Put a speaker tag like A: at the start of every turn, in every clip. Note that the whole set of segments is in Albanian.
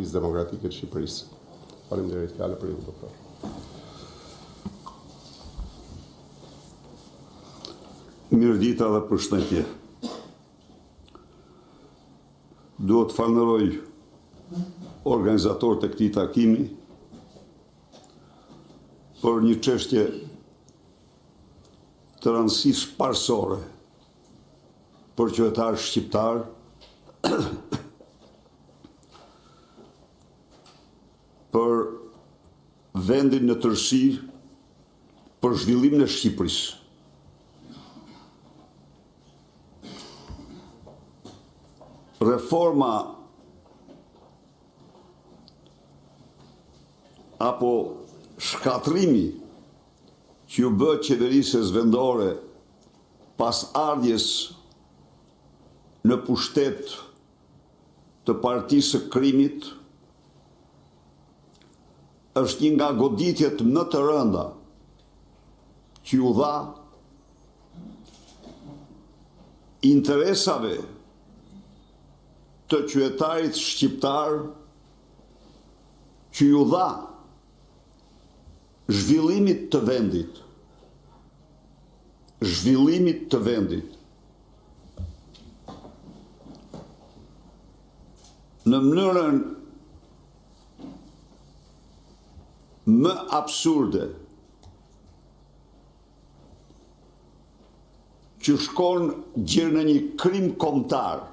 A: Demokratike të Shqipërisë. Faleminderit, fjalë për ju, doktor.
B: Mirëdita dhe përshëndetje. Duhet falenderoj organizatorët e këtij takimi për një çështje të rëndësisë parësore për qytetarë shqiptar për vendin në tërësi, për zhvillimin e Shqipërisë. Reforma apo shkatrimi që u bë qeverisë vendore pas ardhjes në pushtet të Partisë së Krimit është një nga goditjet më të rënda që u dha interesave të qytetarit shqiptar, që ju dha zhvillimit të vendit. Zhvillimit të vendit. Në mënyrën më absurde që shkon gjërë në një krim kombëtar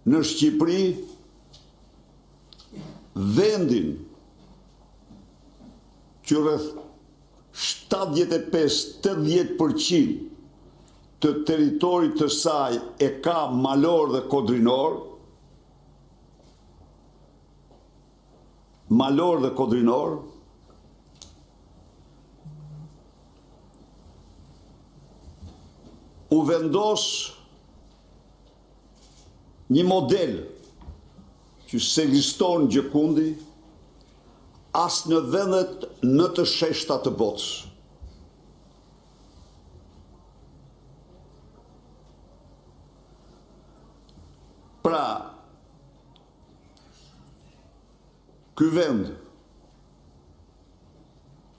B: në Shqipëri, vendin që rreth 75-80% të teritorit të saj e ka malor dhe kodrinor, u vendos një model që s'ekziston gjëkundi as në vendet në të sheshta të botës. Pra, ky vend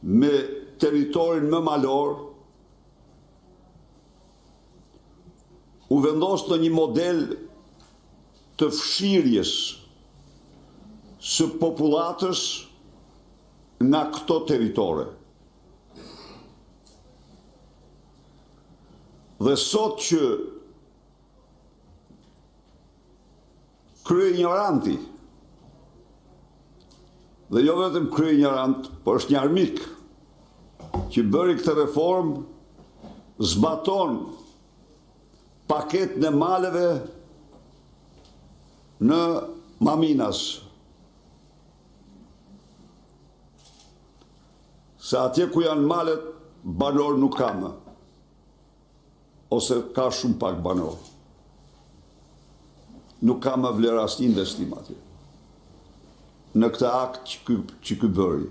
B: me teritorin më malor u vendos në një model të fshirjes së populatës nga këto teritore. Dhe sot që kryenjoranti, dhe jo vetëm kryenjorant, por është një armik që bëri këtë reformë, zbaton paketën e maleve në Maminas. Se atje ku janë malet, banor nuk ka më. Ose ka shumë pak banor. Nuk ka më vlerë asnjë investim atje. Në këtë akt që ky bëri.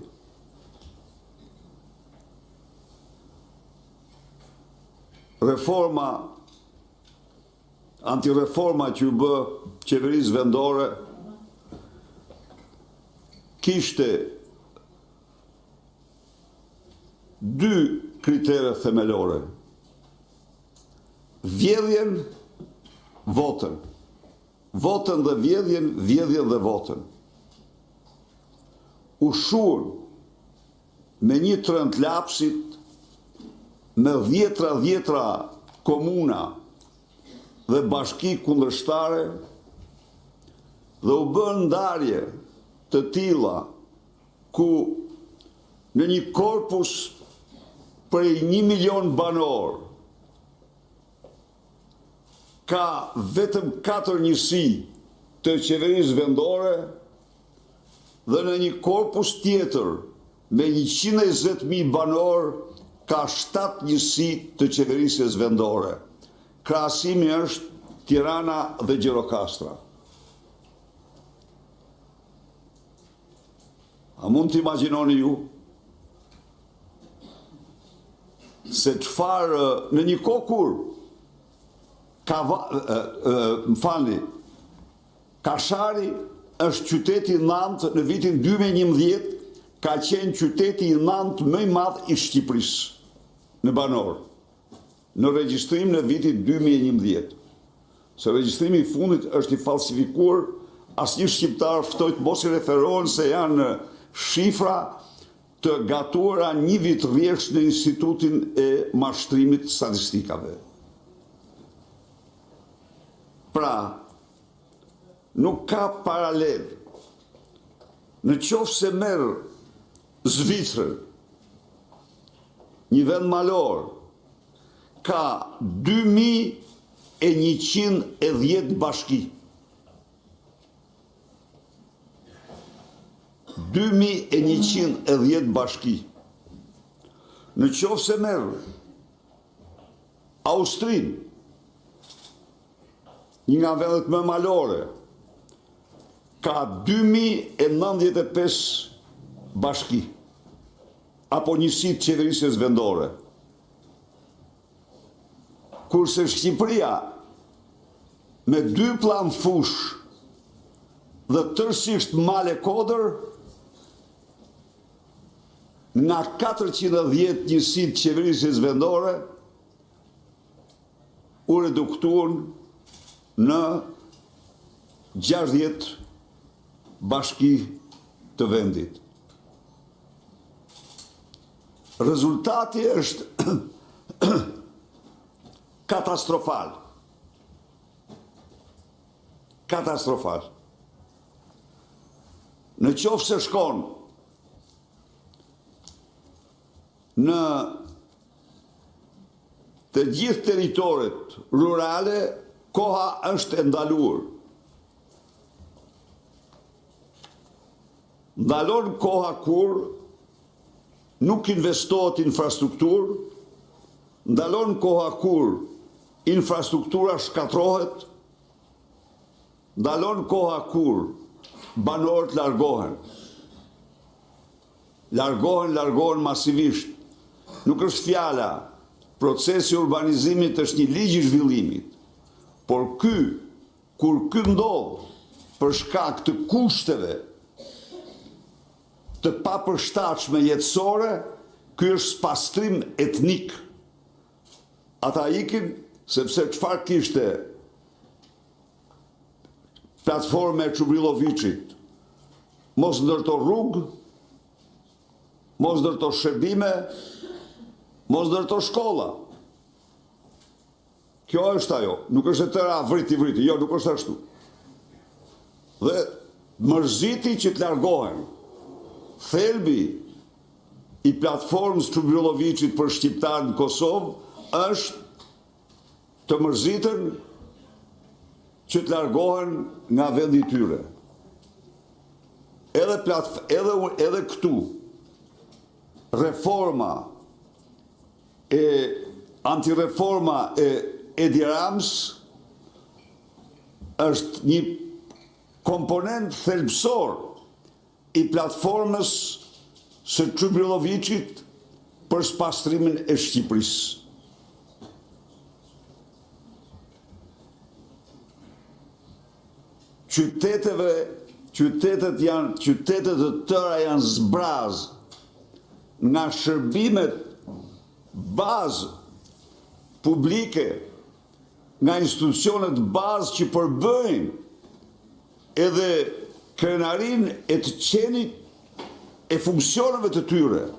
B: Reforma, antireforma që u bë qeverisë vendore kishte dy kritere themelore. Vjedhjen, votën. Votën dhe vjedhjen, vjedhjen dhe votën. U shur me një trënd lapsit, me dhjetra komuna dhe bashki kundërshtare, dhe u bën ndarje të tilla ku në një korpus prej 1 milion banor ka vetëm 4 njësi të qeverisë vendore dhe në një korpus tjetër me 120.000 banor ka 7 njësi të qeverisës vendore. Krahasimi është Tirana dhe Gjirokastra. A mund të imagjinoni ju se çfarë në një kohë kur Kashari është qyteti i Nantë në vitin 2011, ka qenë qyteti i Nantë më i madh i Shqipërisë në banor, në regjistrim në vitin 2011. Se regjistrimi i fundit është i falsifikuar, asnjë shqiptar ftoj të mos i referohen se janë shifra të gatuara një vit rresht në Institutin e Mashtrimit Statistikave. Pra, nuk ka paralel. Në qoftë se merr Zvicrën, një vend malor, ka 2110 bashki. 2110 bashki. Në qoftë se merr Austrinë, një nga vendet më malore, ka 2095 bashki, apo njësi të qeverisjes vendore. Kurse Shqipëria, me 2 plan fush dhe tërësisht male kodër, nga 410 njësi të qeverisjes vendore, u reduktuan në 60 bashki të vendit. Rezultati është katastrofal. Katastrofal. Në qoftë se shkon në të gjithë territoret rurale, koha është e ndaluar. Ndalon koha kur nuk investohet infrastrukturë, ndalon koha kur infrastruktura shkatrohet, ndalon koha kur banorët largohen. Largohen masivisht. Nuk është fjala, procesi urbanizimit është një ligj i zhvillimit, por kur ky ndodh për shkak të kushteve të papërshtatshme jetësore, ky është spastrim etnik. Ata ikin sepse çfarë kishte platforma e Çubrilovicit, mos ndërto rrugë, mos ndërto shërbime, mos ndërto shkolla. Kjo është ajo, nuk është e tëra vriti, jo, nuk është ashtu. Dhe mërziti që të largohen. Thelbi i platformës Çubrilovicit për shqiptarë në Kosovë është të mërzitën që të largohen nga vendi i tyre. Edhe këtu reforma antireforma e Edi Rams është një komponent thelbësor i platformës së Çubrilovicit për spastrimin e Shqipërisë. Qytetet e tëra janë zbraz nga shërbimet bazë publike, nga institucionet bazë që përbëjnë edhe krenarin e të qenit e funksioneve të tyre.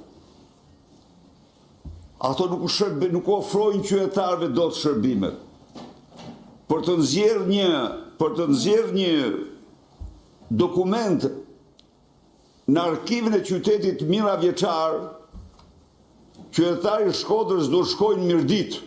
B: Ato nuk ofrojnë qytetarëve do të shërbimet. Për të nxjerrë një dokument në arkivin e qytetit Mira Vjeçar, qytetarët e Shkodrës do shkojnë Mirdit.